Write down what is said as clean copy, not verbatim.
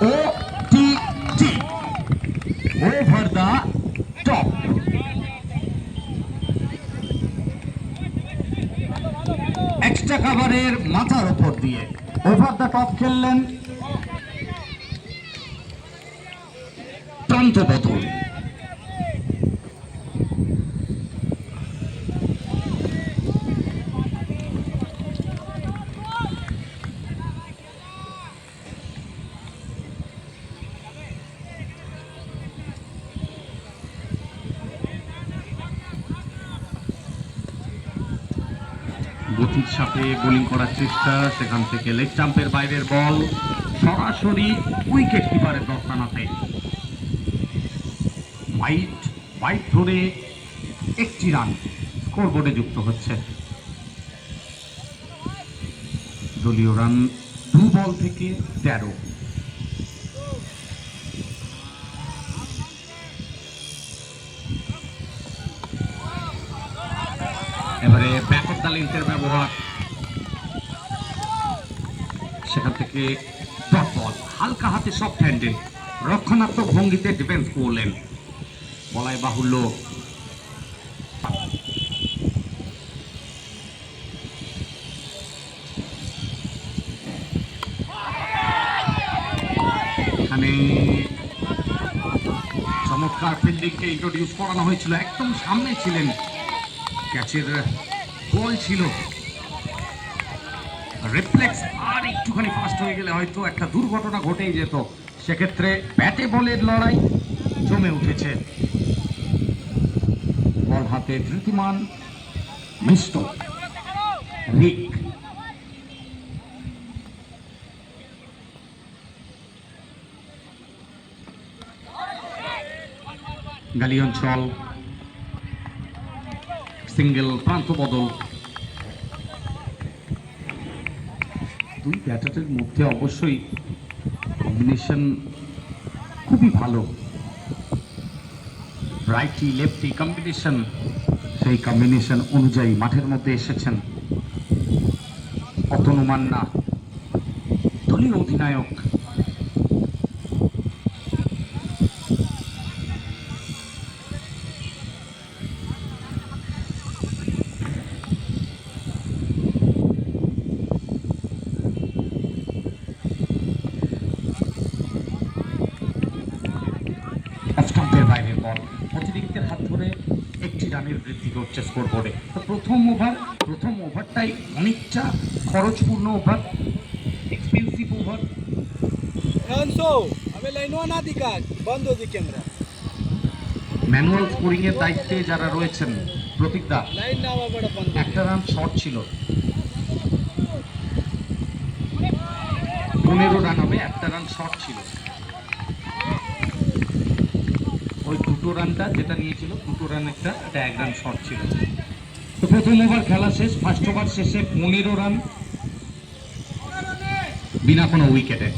OTT, over the top. Extra কাভারের মাথার উপর দিয়ে ওভার দ্য টপ খেললেন প্রান্ত বদল। গতির সাথে বোলিং করার চেষ্টা, সেখান থেকে লেগ স্টাম্পের বাইরের বল সরাসরি উইকেট কিপারের দস্তানাতে। হোয়াইট ধরে একটি রান স্কোরবোর্ডে যুক্ত হচ্ছে। দলীয় রান 2 বল থেকে 13। এবারে ব্যাক অফ দ্য লেন্থের ব্যবহার, সেখান থেকে ডট বল হালকা হাতে সফট হ্যান্ডে রক্ষণাত্মক ভঙ্গিতে ডিফেন্স করলেন। বলাই বাহুল্য এখানে চমৎকার ফিল্ডিংকে ইন্ট্রোডিউস করানো হয়েছিল, একদম সামনে ছিলেন, ক্যাচের বল ছিল, রিফ্লেক্স আর একটুখানি ফাস্ট হয়ে গেলে হয়তো একটা দুর্ঘটনা ঘটেই যেত। সেক্ষেত্রে ব্যাটে বলের লড়াই জমে উঠেছে। বল হাতে ধৃতিমান মিষ্ট রিক। গালি অঞ্চল সিঙ্গেল প্রান্ত বদল। দুই ব্যাটারের মধ্যে অবশ্যই কম্বিনেশন খুবই ভালো, রাইটি লেফটি কম্বিনেশন। সেই কম্বিনেশন অনুযায়ী মাঠের মধ্যে এসেছেন অতনু মান্না, দলীয় অধিনায়ক। বাইরের বল অতিরিক্তের হাত ধরে একটি রানের বৃদ্ধি করছে স্কোরবোর্ডে। তো প্রথম ওভারটাই অনেকটা খরচপূর্ণ over, expensive over. Manual scoring এর দায়িত্বে যারা রয়েছেন, প্রতীকদা একটা রান শর্ট ছিল, 15 রান হবে, একটা রান শর্ট ছিল। ওই দুটো রানটা যেটা নিয়েছিল, দুটো রান একটা 1 রান শর্ট ছিল। তো প্রথম ওভার খেলা শেষ, ফার্স্ট ওভার শেষে 15 রান বিনা কোনো উইকেটে।